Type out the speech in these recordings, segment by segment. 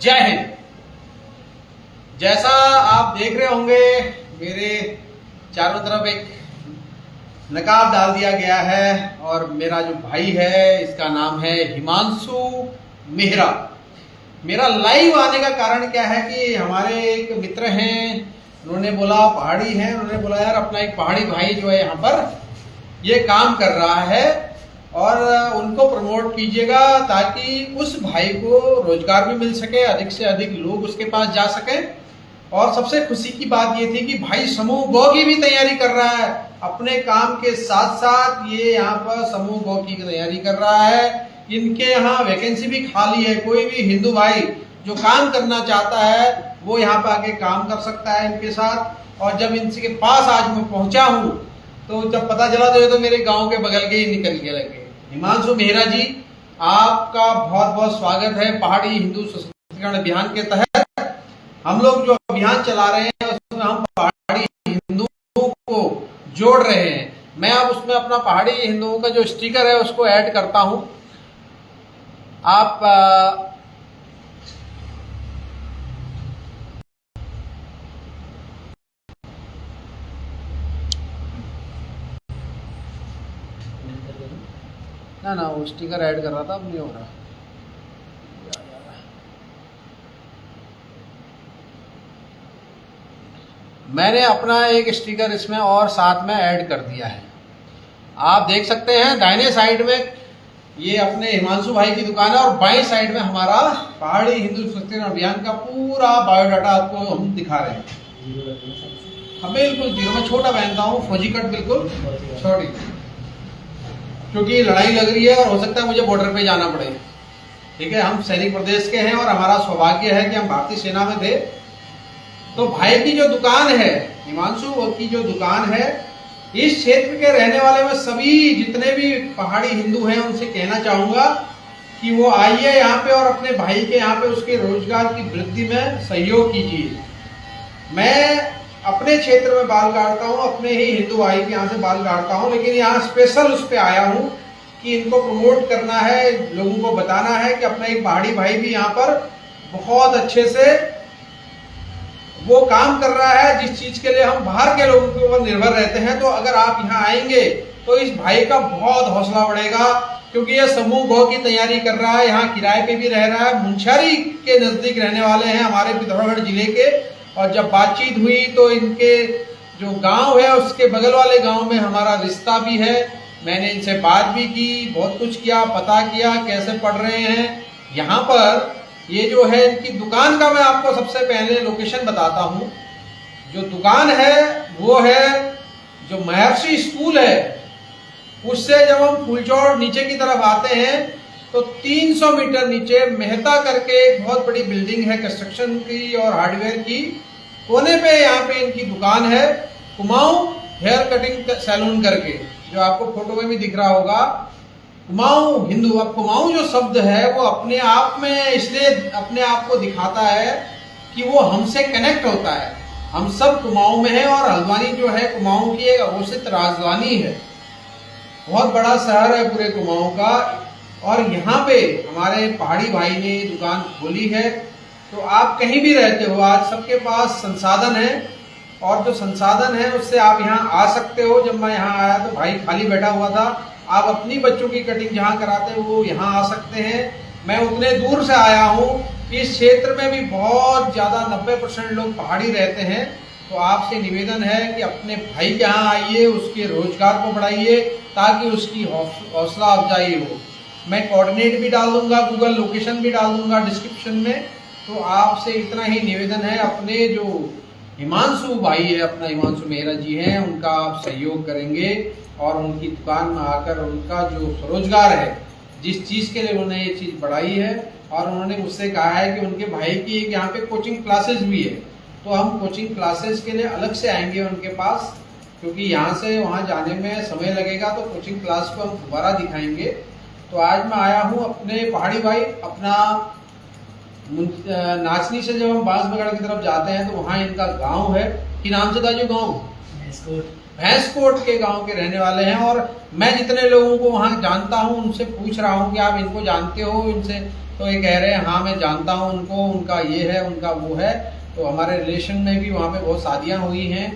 जय हिंद। जैसा आप देख रहे होंगे मेरे चारों तरफ एक नकाब डाल दिया गया है और मेरा जो भाई है इसका नाम है हिमांशु मेहरा। मेरा लाइव आने का कारण क्या है कि हमारे एक मित्र हैं, उन्होंने बोला पहाड़ी हैं, उन्होंने बोला यार अपना एक पहाड़ी भाई जो है यहाँ पर ये काम कर रहा है और उनको प्रमोट कीजिएगा ताकि उस भाई को रोजगार भी मिल सके, अधिक से अधिक लोग उसके पास जा सकें। और सबसे खुशी की बात ये थी कि भाई समूह गौ की भी तैयारी कर रहा है, अपने काम के साथ साथ ये यहाँ पर समूह गौ की तैयारी कर रहा है। इनके यहाँ वैकेंसी भी खाली है, कोई भी हिंदू भाई जो काम करना चाहता है वो यहाँ पर आके काम कर सकता है इनके साथ। और जब इनके पास आज मैं पहुंचा हूँ तो जब पता चला तो ये तो मेरे गांव के बगल के ही निकल के लगे। हिमांशु मेहरा जी, आपका बहुत बहुत स्वागत है पहाड़ी हिंदू सशक्तिकरण अभियान के तहत। हम लोग जो अभियान चला रहे हैं उसमें हम पहाड़ी हिंदुओं को जोड़ रहे हैं। मैं अब उसमें अपना पहाड़ी हिंदुओं का जो स्टिकर है उसको ऐड करता हूं। आप ना वो स्टिकर ऐड कर रहा था, अब नहीं हो रहा। मैंने अपना एक स्टिकर इसमें और साथ में ऐड कर दिया है। आप देख सकते हैं दाहिने साइड में ये अपने हिमांशु भाई की दुकान है और बाएं साइड में हमारा पहाड़ी हिंदू सशक्तिकरण अभियान का पूरा बायोडाटा आपको हम दिखा रहे हैं। हम बिल्कुल जीरो में छोटा पहनता हूँ, फौजी कट बिल्कुल छोटी, क्योंकि लड़ाई लग रही है और हो सकता है मुझे बॉर्डर पे जाना पड़े। ठीक है, हम सैनिक प्रदेश के हैं और हमारा सौभाग्य है कि हम भारतीय सेना में थे। तो भाई की जो दुकान है, हिमांशु की जो दुकान है, इस क्षेत्र के रहने वाले में सभी जितने भी पहाड़ी हिंदू हैं उनसे कहना चाहूंगा कि वो आइए यहाँ पे और अपने भाई के यहाँ पे उसके रोजगार की वृद्धि में सहयोग कीजिए। मैं अपने क्षेत्र में बाल काटता हूँ, अपने ही हिंदू भाई के यहाँ से बाल काटता हूँ, लेकिन यहाँ स्पेशल उस पर आया हूँ कि इनको प्रमोट करना है, लोगों को बताना है कि अपना एक पहाड़ी भाई भी यहाँ पर बहुत अच्छे से वो काम कर रहा है जिस चीज के लिए हम बाहर के लोगों के ऊपर निर्भर रहते हैं। तो अगर आप यहाँ आएंगे तो इस भाई का बहुत हौसला बढ़ेगा, क्योंकि ये समूह गौ की तैयारी कर रहा है, यहाँ किराए पे भी रह रहा है, मुंशियारी के नजदीक रहने वाले हैं हमारे पिथौरागढ़ जिले के। और जब बातचीत हुई तो इनके जो गांव है उसके बगल वाले गांव में हमारा रिश्ता भी है। मैंने इनसे बात भी की, बहुत कुछ किया, पता किया कैसे पढ़ रहे हैं। यहाँ पर ये जो है इनकी दुकान का मैं आपको सबसे पहले लोकेशन बताता हूँ। जो दुकान है वो है जो महर्षि स्कूल है, उससे जब हम फूलचौड़ नीचे की तरफ आते हैं तो 300 मीटर नीचे मेहता करके एक बहुत बड़ी बिल्डिंग है कंस्ट्रक्शन की और हार्डवेयर की, कोने पे यहाँ पे इनकी दुकान है। कुमाऊं हेयर कटिंग सैलून करके, जो आपको फोटो में भी दिख रहा होगा। कुमाऊं हिंदू, अब कुमाऊं जो शब्द है वो अपने आप में इसलिए अपने आप को दिखाता है कि वो हमसे कनेक्ट होता है। हम सब कुमाऊं में हैं और हल्द्वानी जो है कुमाऊं की एक अघोषित राजधानी है, बहुत बड़ा शहर है पूरे कुमाऊं का। और यहाँ पे हमारे पहाड़ी भाई ने दुकान खोली है। तो आप कहीं भी रहते हो, आज सबके पास संसाधन है और जो संसाधन है उससे आप यहाँ आ सकते हो। जब मैं यहाँ आया तो भाई खाली बैठा हुआ था। आप अपनी बच्चों की कटिंग जहाँ कराते हो वो यहाँ आ सकते हैं। मैं उतने दूर से आया हूँ, इस क्षेत्र में भी बहुत ज़्यादा 90% लोग पहाड़ी रहते हैं। तो आपसे निवेदन है कि अपने भाई के यहाँ आइए, उसके रोजगार को बढ़ाइए ताकि उसकी हौसला अफजाई हो। मैं कोऑर्डिनेट भी डाल दूंगा, गूगल लोकेशन भी डाल दूंगा डिस्क्रिप्शन में। तो आपसे इतना ही निवेदन है, अपने जो हिमांशु भाई है, अपना हिमांशु मेहरा जी हैं, उनका आप सहयोग करेंगे और उनकी दुकान में आकर उनका जो स्वरोजगार है, जिस चीज़ के लिए उन्होंने ये चीज़ बढ़ाई है, और उन्होंने मुझसे कहा है कि उनके भाई की एक यहाँ पे कोचिंग क्लासेस भी है। तो हम कोचिंग क्लासेस के लिए अलग से आएंगे उनके पास, क्योंकि यहाँ से वहाँ जाने में समय लगेगा। तो कोचिंग क्लास को हम दोबारा दिखाएंगे। तो आज मैं आया हूँ अपने पहाड़ी भाई, अपना नाचनी से जब हम बांसबगड़ की तरफ जाते हैं तो वहाँ इनका गांव है। कि नाम से था जो गांव? भैंसकोट के गांव के रहने वाले हैं। और मैं जितने लोगों को वहाँ जानता हूँ उनसे पूछ रहा हूँ कि आप इनको जानते हो, इनसे तो ये कह रहे हैं हाँ मैं जानता हूँ उनको, उनका ये है, उनका वो है। तो हमारे रिलेशन में भी वहाँ पे बहुत शादियाँ हुई हैं,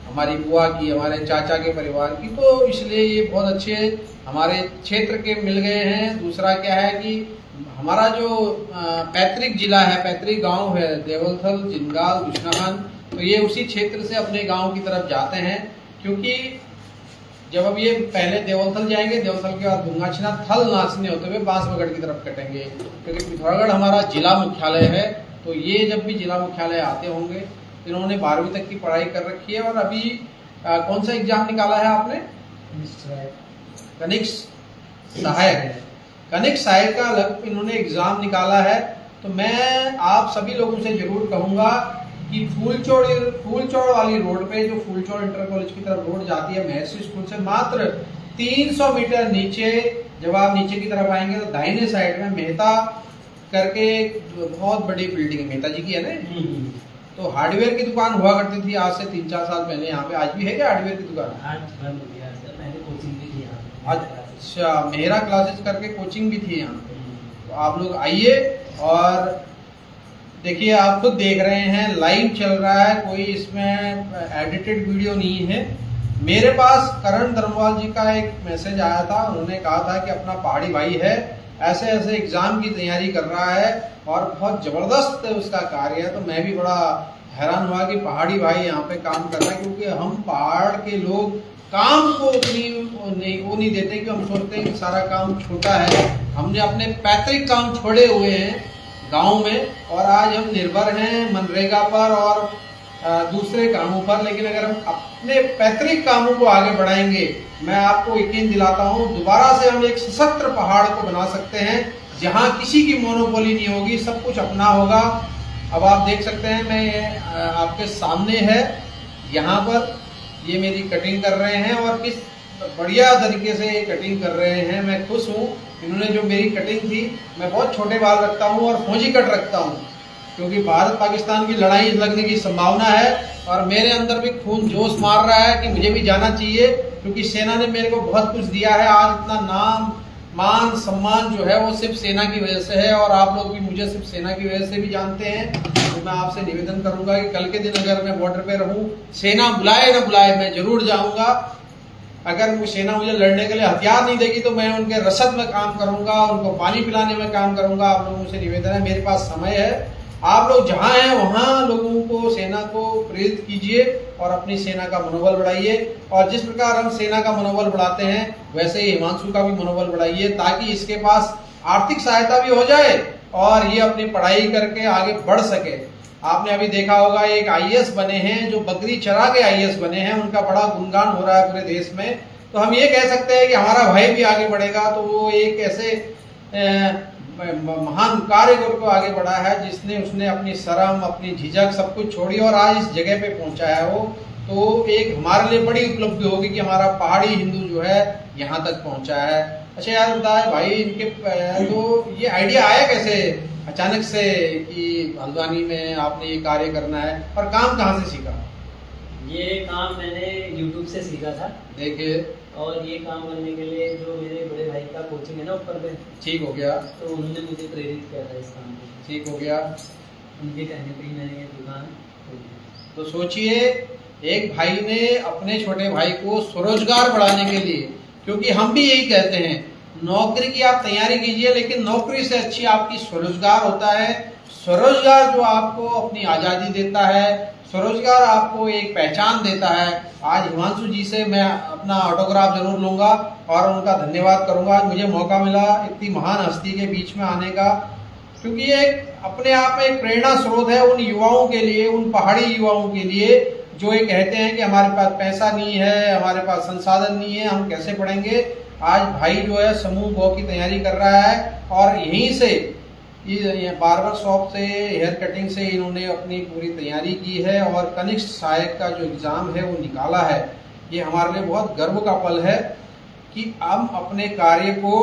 हमारी बुआ की, हमारे चाचा के परिवार की, तो इसलिए ये बहुत अच्छे हमारे क्षेत्र के मिल गए हैं। दूसरा क्या है कि हमारा जो पैतृक जिला है, पैतृक गांव है देवलथल, जिंगाल, दुशनाहन, तो ये उसी क्षेत्र से अपने गांव की तरफ जाते हैं। क्योंकि जब अब ये पहले देवलथल जाएंगे, देवलथल के बाद दुंगाछना, थल नाचने होते हुए बांसबगड़ की तरफ कटेंगे, क्योंकि पिथौरागढ़ हमारा जिला मुख्यालय है। तो ये जब भी जिला मुख्यालय आते होंगे, इन्होंने 12वीं तक की पढ़ाई कर रखी है। और अभी कौन सा एग्जाम निकाला है आपने? कनिष्ठ सहायक, कनिष्ठ सहायक का इन्होंने एग्जाम निकाला है। तो मैं आप सभी लोगों से जरूर कहूंगा कि फूलचोड़ वाली रोड पे, जो फूलचोड़ इंटर कॉलेज की तरफ रोड जाती है महर्षि स्कूल से मात्र 300 मीटर नीचे, जब आप नीचे की तरफ आएंगे तो दाहिने साइड में मेहता करके बहुत बड़ी बिल्डिंग है, मेहता जी की है ना। तो हार्डवेयर की दुकान हुआ करती थी आज से 3-4 साल पहले यहाँ पे। आज भी है क्या हार्डवेयर की दुकान? आज बंद हो गया सर, मैंने कोचिंग भी की यहाँ। अच्छा, मेहरा क्लासेस करके कोचिंग भी थी यहाँ पे। तो आप लोग आइए और देखिए, आप खुद देख रहे हैं लाइव चल रहा है, कोई इसमें एडिटेड वीडियो नहीं है। मेरे पास करण धर्मवाल जी का एक मैसेज आया था, उन्होंने कहा था कि अपना पहाड़ी भाई है, ऐसे ऐसे एग्जाम की तैयारी कर रहा है और बहुत जबरदस्त उसका कार्य है। तो मैं भी बड़ा हैरान हुआ कि पहाड़ी भाई यहाँ पे काम कर रहा है, क्योंकि हम पहाड़ के लोग काम को उतनी वो नहीं देते कि हम सोचते हैं कि सारा काम छोटा है। हमने अपने पैतृक काम छोड़े हुए हैं गांव में, और आज हम निर्भर हैं मनरेगा पर और दूसरे कामों पर। लेकिन अगर हम अपने पैतृक कामों को आगे बढ़ाएंगे, मैं आपको यकीन दिलाता हूं दोबारा से हम एक सशक्त पहाड़ को बना सकते हैं, जहां किसी की मोनोपोली नहीं होगी, सब कुछ अपना होगा। अब आप देख सकते हैं, मैं आपके सामने है, यहाँ पर ये मेरी कटिंग कर रहे हैं और किस बढ़िया तरीके से ये कटिंग कर रहे हैं। मैं खुश हूँ। इन्होंने जो मेरी कटिंग थी, मैं बहुत छोटे बाल रखता हूँ और फौजी कट रखता हूँ, क्योंकि भारत पाकिस्तान की लड़ाई लगने की संभावना है और मेरे अंदर भी खून जोश मार रहा है कि मुझे भी जाना चाहिए, क्योंकि सेना ने मेरे को बहुत कुछ दिया है। आज इतना नाम मान सम्मान जो है वो सिर्फ सेना की वजह से है, और आप लोग भी मुझे सिर्फ सेना की वजह से भी जानते हैं। तो मैं आपसे निवेदन करूंगा कि कल के दिन अगर मैं बॉर्डर पे रहूं, सेना बुलाए न बुलाए, मैं जरूर जाऊंगा। अगर वो सेना मुझे लड़ने के लिए हथियार नहीं देगी तो मैं उनके रसद में काम करूंगा, उनको पानी पिलाने में काम करूंगा। आप लोगों से निवेदन है, मेरे पास समय है, आप लोग जहां हैं वहां लोगों को, सेना को प्रेरित कीजिए और अपनी सेना का मनोबल बढ़ाइए। और जिस प्रकार हम सेना का मनोबल बढ़ाते हैं, वैसे ही हिमांशु का भी मनोबल बढ़ाइए, ताकि इसके पास आर्थिक सहायता भी हो जाए और ये अपनी पढ़ाई करके आगे बढ़ सके। आपने अभी देखा होगा, एक आईएएस बने हैं, जो बकरी चरा के आईएएस बने हैं, उनका बड़ा गुणगान हो रहा है पूरे देश में। तो हम ये कह सकते हैं कि हमारा भाई भी आगे बढ़ेगा। तो वो एक ऐसे महान कार्य को आगे बढ़ा है, जिसने उसने अपनी शर्म, अपनी झिझक सब कुछ छोड़ी और आज इस जगह पे पहुंचा है वो। तो एक हमारे लिए बड़ी उपलब्धि होगी कि हमारा पहाड़ी हिंदू जो है यहाँ तक पहुंचा है। अच्छा यार बताए भाई, इनके तो ये आइडिया आया कैसे अचानक से कि हल्द्वानी में आपने ये कार्य करना है, और काम कहाँ से सीखा? ये काम मैंने YouTube से सीखा था। देखिए, और ये काम करने के लिए जो मेरे बड़े भाई का कोचिंग है ना ऊपर पे, ठीक हो गया, तो उन्होंने मुझे प्रेरित किया था इस काम को। ठीक हो गया। उनके कहने पे ही मैंने ये दुकान खोली। तो सोचिए, एक भाई ने अपने छोटे भाई को स्वरोजगार बढ़ाने के लिए, क्योंकि हम भी यही कहते हैं, नौकरी की आप तैयारी कीजिए, लेकिन नौकरी से अच्छी आपकी स्वरोजगार होता है। स्वरोजगार जो आपको अपनी आज़ादी देता है, स्वरोजगार आपको एक पहचान देता है। आज हिमांशु जी से मैं अपना ऑटोग्राफ जरूर लूंगा और उनका धन्यवाद करूंगा। आज मुझे मौका मिला इतनी महान हस्ती के बीच में आने का, क्योंकि ये अपने आप में एक प्रेरणा स्रोत है उन युवाओं के लिए, उन पहाड़ी युवाओं के लिए जो ये कहते हैं कि हमारे पास पैसा नहीं है, हमारे पास संसाधन नहीं है, हम कैसे पढ़ेंगे। आज भाई जो है समूह गौ की तैयारी कर रहा है और यहीं से ये बार्बर शॉप से, हेयर कटिंग से इन्होंने अपनी पूरी तैयारी की है और कनिष्ठ सहायक का जो एग्ज़ाम है वो निकाला है। ये हमारे लिए बहुत गर्व का पल है कि हम अपने कार्य को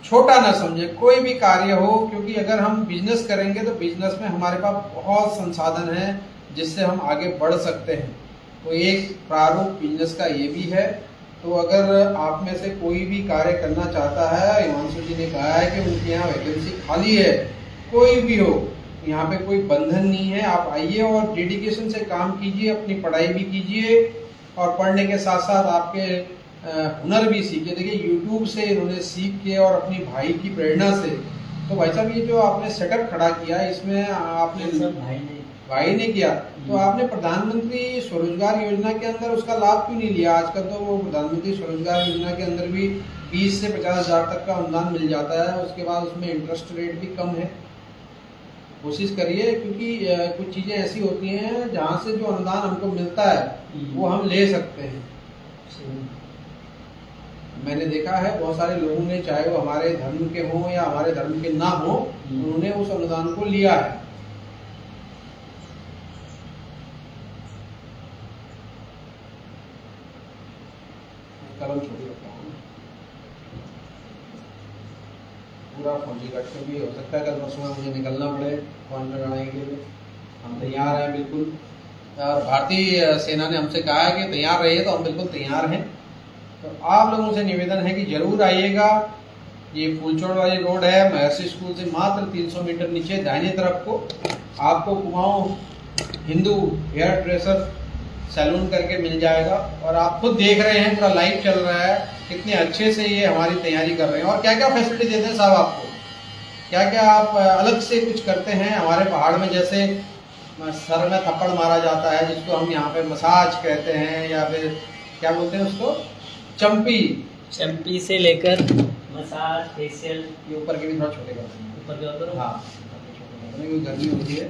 छोटा ना समझें, कोई भी कार्य हो, क्योंकि अगर हम बिजनेस करेंगे तो बिजनेस में हमारे पास बहुत संसाधन है जिससे हम आगे बढ़ सकते हैं। तो एक प्रारूप बिजनेस का ये भी है। तो अगर आप में से कोई भी कार्य करना चाहता है, हिमांशु जी ने कहा है कि उनके यहाँ वैकेंसी खाली है, कोई भी हो, यहाँ पे कोई बंधन नहीं है। आप आइए और डेडिकेशन से काम कीजिए, अपनी पढ़ाई भी कीजिए और पढ़ने के साथ साथ आपके हुनर भी सीखिए। देखिए यूट्यूब से इन्होंने सीख के और अपनी भाई की प्रेरणा से, तो भाई साहब ये जो आपने सेटअप खड़ा किया इसमें आपने सब भाई ने किया, तो आपने प्रधानमंत्री स्वरोजगार योजना के अंदर उसका लाभ क्यों नहीं लिया? आजकल तो वो प्रधानमंत्री स्वरोजगार योजना के अंदर भी 20 से 50 हज़ार तक का अनुदान मिल जाता है, उसके बाद उसमें इंटरेस्ट रेट भी कम है। कोशिश करिए, क्योंकि कुछ चीज़ें ऐसी होती हैं जहाँ से जो अनुदान हमको मिलता है वो हम ले सकते हैं। मैंने देखा है बहुत सारे लोगों ने, चाहे वो हमारे धर्म के हों या हमारे धर्म के ना हो, उन्होंने उस अनुदान को लिया है। कलम छोटी रखता हूँ, पूरा फौजी कट के भी हो सकता है कल परसों में मुझे निकलना पड़े फौज में लड़ाई के लिए। हम तैयार हैं बिल्कुल, और भारतीय सेना ने हमसे कहा है कि तैयार रहिए, तो हम बिल्कुल तैयार हैं। तो आप लोगों से निवेदन है कि जरूर आइएगा। ये फूलचोड़ वाली रोड है, महर्षि स्कूल से मात्र 300 मीटर नीचे दाहिने तरफ को आपको Kumaon Hindu hair dresser salon करके मिल जाएगा। और आप खुद देख रहे हैं, पूरा लाइव चल रहा है, कितने अच्छे से ये हमारी तैयारी कर रहे हैं। और क्या क्या फैसिलिटी देते हैं साहब आपको, क्या क्या आप अलग से कुछ करते हैं हमारे पहाड़ में? जैसे सर में थप्पड़ मारा जाता है, जिसको हम यहाँ पे मसाज कहते हैं, या फिर क्या बोलते हैं उसको, चंपी से लेकर मसाज, फेशियल, ये ऊपर के भी थोड़ा छोटे करते हैं, ऊपर के करो। हाँ, गर्मी होती है।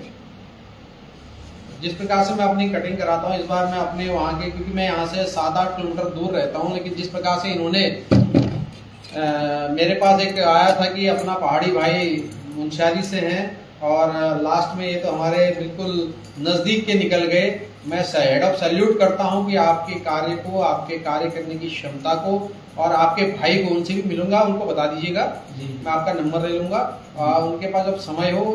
जिस प्रकार से मैं अपनी कटिंग कराता हूँ, इस बार मैं अपने वहाँ के, क्योंकि मैं यहाँ से 7-8 किलोमीटर दूर रहता हूँ, लेकिन जिस प्रकार से इन्होंने मेरे पास एक आया था कि अपना पहाड़ी भाई मुंशियारी से हैं, और लास्ट में ये तो हमारे बिल्कुल नज़दीक के निकल गए। मैं हेड ऑफ सैल्यूट करता हूँ कि आपके कार्य को, आपके कार्य करने की क्षमता को, और आपके भाई को, उनसे भी मिलूंगा, उनको बता दीजिएगा, मैं आपका नंबर ले लूँगा। उनके पास जब समय हो,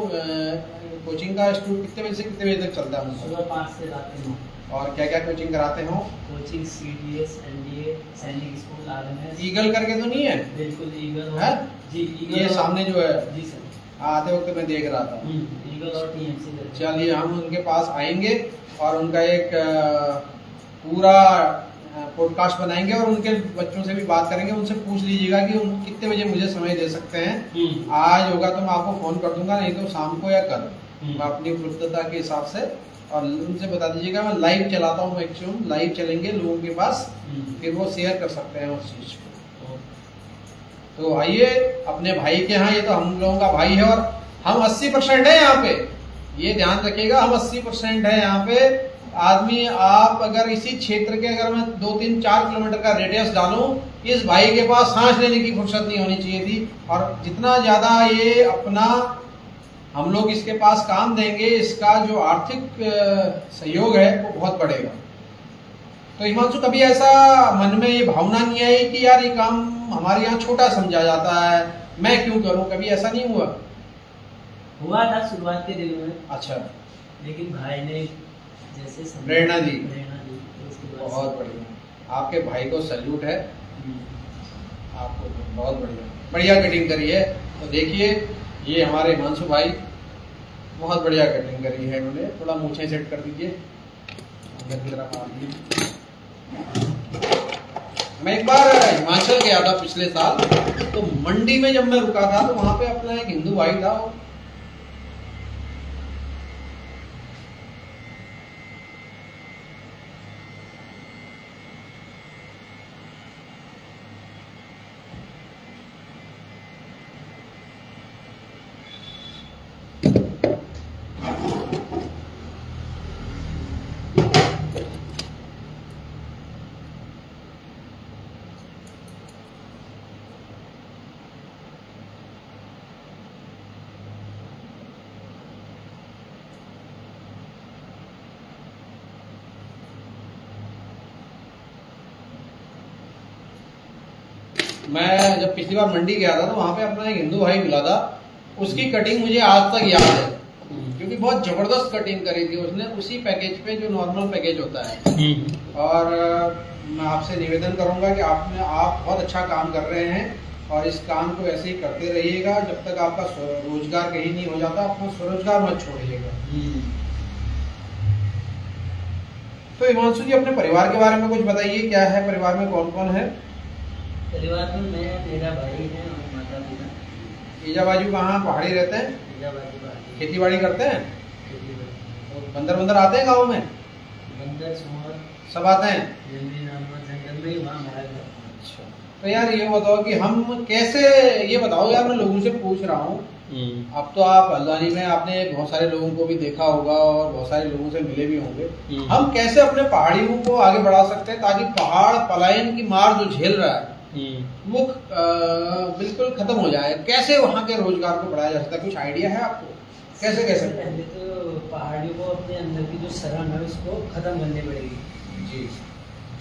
कोचिंग का स्टूड कितने बजे से कितने बजे तक चलता है? सुबह 5 से रात 9। और क्या क्या कोचिंग कराते हो? कोचिंग CDS, NDA, सैनिक स्कूल, RMS। ईगल करके तो नहीं है? बिल्कुल ईगल है जी, ईगल ये सामने जो है। जी सर, आते वक्त मैं देख रहा था। ईगल और TMC। चलिए हम उनके पास आएंगे और उनका एक पूरा पॉडकास्ट बनाएंगे और उनके बच्चों से भी बात करेंगे। उनसे पूछ लीजिएगा कि उन कितने बजे मुझे समय दे सकते हैं। आज होगा तो मैं आपको फोन कर दूंगा, नहीं तो शाम को या कल, मैं अपनी उपलब्धता के हिसाब से। और उनसे बता दीजिएगा, मैं लाइव चलाता हूँ, मैक्सिमम लाइव चलेंगे लोगों के पास, फिर वो शेयर कर सकते हैं उस चीज को। तो आइए अपने भाई के यहाँ, ये तो हम लोगों का भाई है, और हम 80% है यहाँ पे, ये ध्यान रखिएगा, हम 80% है यहाँ पे आदमी। आप अगर इसी क्षेत्र के, अगर मैं 2-3-4 किलोमीटर का रेडियस डालूं, इस भाई के पास सांस लेने की फुर्सत नहीं होनी चाहिए थी। और जितना ज्यादा ये अपना हम लोग इसके पास काम देंगे, इसका जो आर्थिक सहयोग है वो बहुत बढ़ेगा। तो हिमांशु, कभी ऐसा मन में ये भावना नहीं आई कि यार ये काम हमारे यहाँ छोटा समझा जाता है, मैं क्यों करूं? कभी ऐसा नहीं हुआ? हुआ था शुरुआत के दिनों में। अच्छा, लेकिन भाई ने जैसे प्रेरणा दी। बहुत बढ़िया, आपके भाई को सैल्यूट है, आपको बहुत बढ़िया कटिंग करी है। तो देखिए, ये हमारे हिमांशु भाई बहुत बढ़िया कटिंग करी है इन्होंने। थोड़ा मूछें सेट कर दीजिए, अंदर की तरफ आ दीजिए। मैं एक बार हिमाचल गया था पिछले साल, तो मंडी में जब मैं रुका था, तो वहां पे अपना एक हिंदू भाई था, मैं जब पिछली बार मंडी गया था, तो वहां पे अपना एक हिंदू भाई मिला था, उसकी कटिंग मुझे आज तक याद है, क्योंकि बहुत जबरदस्त कटिंग करी थी उसने, उसी पैकेज पे जो नॉर्मल पैकेज होता है। और मैं आपसे निवेदन करूंगा कि आप बहुत अच्छा काम कर रहे हैं और इस काम को ऐसे ही करते रहिएगा जब तक आपका रोजगार कहीं नहीं हो जाता। अपना स्वरोजगार मत छोड़िएगा। तो हिमांशु जी, अपने परिवार के बारे में कुछ बताइए, क्या है परिवार में, कौन कौन है? परिवार में मैं, मेरा भाई है और माता पिता। ईजा बाजू कहाँ पहाड़ी रहते हैं? खेती बाड़ी करते हैं? बंदर बंदर आते हैं गाँव में? बंदर सुअर सब आते हैं। जंगल में ही वहाँ हमारा घर। अच्छा, तो यार ये बताओ कि हम कैसे, ये बताओ यार, मैं लोगों से पूछ रहा हूँ। अब तो आप हल्द्वानी में आपने बहुत सारे लोगों को भी देखा होगा और बहुत सारे लोगों से मिले भी होंगे। हम कैसे अपने पहाड़ियों को आगे बढ़ा सकते हैं ताकि पहाड़ पलायन की मार जो झेल रहा है वो बिल्कुल खत्म हो जाए? कैसे वहाँ के रोजगार को बढ़ाया जा सकता है? कुछ आइडिया है आपको? कैसे कैसे? पहले तो पहाड़ियों को अपने अंदर की जो शर्म है उसको खत्म करनी पड़ेगी जी।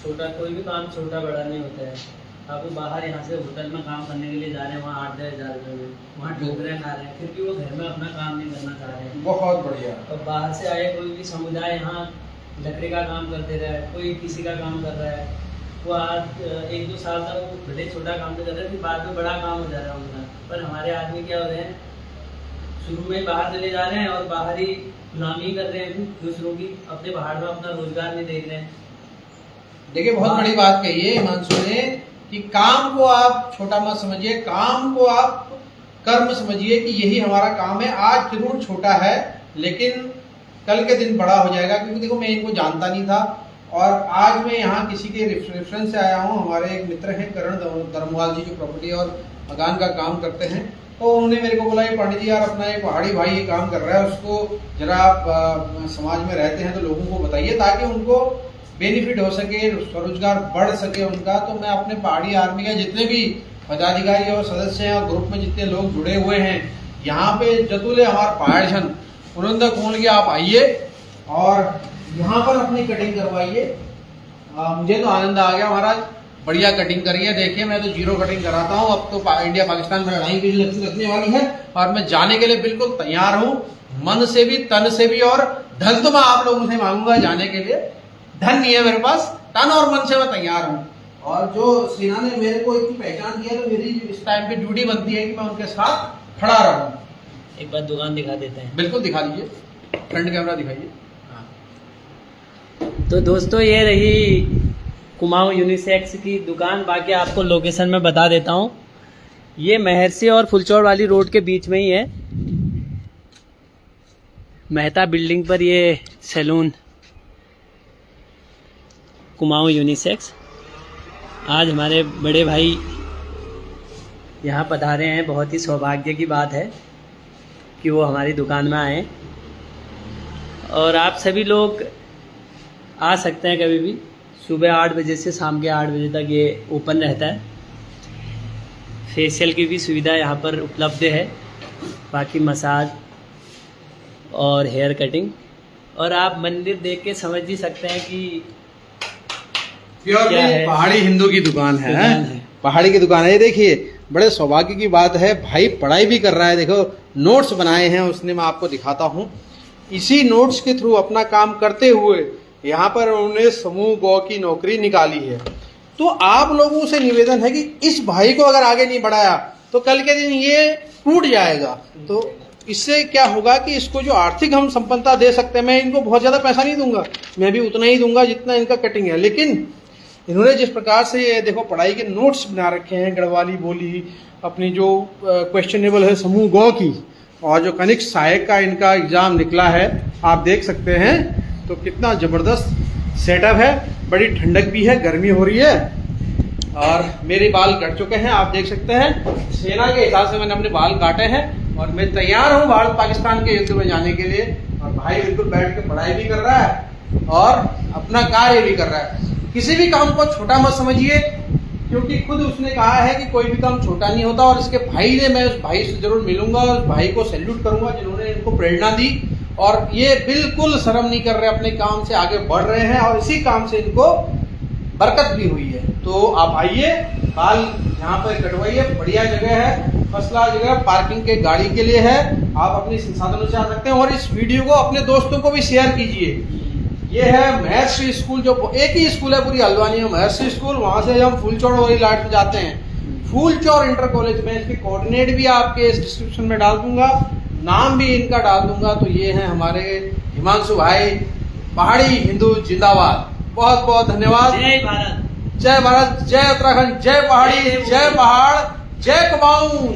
छोटा कोई भी काम छोटा बड़ा नहीं होता है। आप बाहर यहाँ से होटल में काम करने के लिए जा रहे हैं, वहाँ 8-10 हज़ार रुपये में वहाँ ठोकरें खा रहे हैं, फिर भी वो घर में अपना काम नहीं करना चाह रहे हैं। बहुत बढ़िया। और बाहर से आए कोई भी समुदाय यहाँ लकड़ी का काम करते रहे, कोई किसी का काम कर रहा है, वो आज 1-2 साल तक वो भले छोटा काम तो कर रहे हैं, फिर बाद में बड़ा काम हो जा रहा है उनका। पर हमारे आदमी क्या हो रहे हैं, शुरू में बाहर चले जा रहे हैं और बाहर ही गुलामी कर रहे हैं दूसरों की, अपने पहाड़ में अपना रोजगार नहीं देख रहे हैं। देखिए, बहुत बड़ी बात कही है हिमांशु ने कि काम को आप छोटा मत समझिए, काम को आप कर्म समझिए कि यही हमारा काम है। आज जरूर छोटा है लेकिन कल के दिन बड़ा हो जाएगा। क्योंकि देखो, मैं इनको जानता नहीं था और आज मैं यहाँ किसी के रेफरेंस से आया हूँ। हमारे एक मित्र हैं करण धर्मवाल जी, जो प्रॉपर्टी और मकान का काम करते हैं। तो उन्होंने मेरे को बोला, ये पंडित जी यार, अपना ये पहाड़ी भाई ये काम कर रहा है, उसको जरा आप समाज में रहते हैं तो लोगों को बताइए ताकि उनको बेनिफिट हो सके, स्वरोजगार बढ़ सके उनका। तो मैं अपने पहाड़ी आर्मी के जितने भी पदाधिकारी और सदस्य हैं और ग्रुप में जितने लोग जुड़े हुए हैं यहाँ पे जतुले हमारे पहाड़ छन उन्होंने खोल के आप आइए और यहाँ पर अपनी कटिंग करवाइए। मुझे तो आनंद आ गया महाराज, बढ़िया कटिंग करी है। देखिए, मैं तो 0 कटिंग कराता हूँ। अब तो इंडिया पाकिस्तान में लड़ाई की लगने वाली है और मैं जाने के लिए बिल्कुल तैयार हूँ, मन से भी, तन से भी। और धन तो मैं आप लोगों से मांगूंगा जाने के लिए। धन नहीं है मेरे पास, तन और मन से मैं तैयार हूँ। और जो सेना ने मेरे को इतनी पहचान दिया तो मेरी इस टाइम पे ड्यूटी बनती है कि मैं उनके साथ खड़ा रहूं। एक बार दुकान दिखा देते हैं। बिल्कुल दिखा दीजिए, फ्रंट कैमरा दिखाइए। तो दोस्तों, ये रही कुमाऊं यूनिसेक्स की दुकान। बाकी आपको लोकेशन में बता देता हूँ। ये महर्षि और फुलचौड़ वाली रोड के बीच में ही है, मेहता बिल्डिंग पर ये सैलून कुमाऊं यूनिसेक्स। आज हमारे बड़े भाई यहाँ पधारे हैं। बहुत ही सौभाग्य की बात है कि वो हमारी दुकान में आए। और आप सभी लोग आ सकते हैं कभी भी। सुबह 8 बजे से शाम के 8 बजे तक ये ओपन रहता है। फेशियल की भी सुविधा यहाँ पर उपलब्ध है, बाकी मसाज और हेयर कटिंग। और आप मंदिर देख के समझ ही सकते हैं कि प्योरली पहाड़ी हिंदू की दुकान है। पहाड़ी की दुकान है। ये देखिए, बड़े सौभाग्य की बात है, भाई पढ़ाई भी कर रहा है। देखो, नोट्स बनाए हैं उसने, मैं आपको दिखाता हूँ। इसी नोट्स के थ्रू अपना काम करते हुए यहाँ पर उन्होंने समूह गौ की नौकरी निकाली है। तो आप लोगों से निवेदन है कि इस भाई को अगर आगे नहीं बढ़ाया तो कल के दिन ये टूट जाएगा। तो इससे क्या होगा कि इसको जो आर्थिक हम संपन्नता दे सकते हैं, मैं इनको बहुत ज़्यादा पैसा नहीं दूंगा, मैं भी उतना ही दूंगा जितना इनका कटिंग है। लेकिन इन्होंने जिस प्रकार से ये देखो पढ़ाई के नोट्स बना रखे हैं, गढ़वाली बोली, अपनी जो क्वेश्चनेबल है समूह गौ की, और जो कनिष्ठ सहायक का इनका एग्ज़ाम निकला है, आप देख सकते हैं। तो कितना ज़बरदस्त सेटअप है। बड़ी ठंडक भी है, गर्मी हो रही है। और मेरे बाल कट चुके हैं, आप देख सकते हैं। सेना के हिसाब से मैंने अपने बाल काटे हैं और मैं तैयार हूँ भारत पाकिस्तान के युद्ध में जाने के लिए। और भाई बिल्कुल बैठ के पढ़ाई भी कर रहा है और अपना कार्य भी कर रहा है। किसी भी काम को छोटा मत समझिए, क्योंकि खुद उसने कहा है कि कोई भी काम छोटा नहीं होता। और इसके भाई ने, मैं उस भाई से जरूर मिलूंगा और उस भाई को सैल्यूट करूंगा जिन्होंने इनको प्रेरणा दी। और ये बिल्कुल शर्म नहीं कर रहे, अपने काम से आगे बढ़ रहे हैं और इसी काम से इनको बरकत भी हुई है। तो आप आइए, बाल यहाँ पर कटवाइए, बढ़िया जगह है, फर्स्ट क्लास जगह, पार्किंग के गाड़ी के लिए है। आप अपने संसाधनों से आ सकते हैं। और इस वीडियो को अपने दोस्तों को भी शेयर कीजिए। ये है महर्षि स्कूल, जो एक ही स्कूल है पूरी हल्द्वानी में, महर्षि स्कूल। वहां से हम फूलचौड़ वाली लाइट पे जाते हैं, फूलचौड़ इंटर कॉलेज में। इसके कोऑर्डिनेट भी आपके इस डिस्क्रिप्शन में डाल दूंगा, नाम भी इनका डाल दूंगा। तो ये है हमारे हिमांशु भाई, पहाड़ी हिंदू जिंदाबाद। बहुत बहुत धन्यवाद। जय भारत, जय भारत, जय उत्तराखंड, जय पहाड़ी, जय पहाड़, जय कुमाऊं।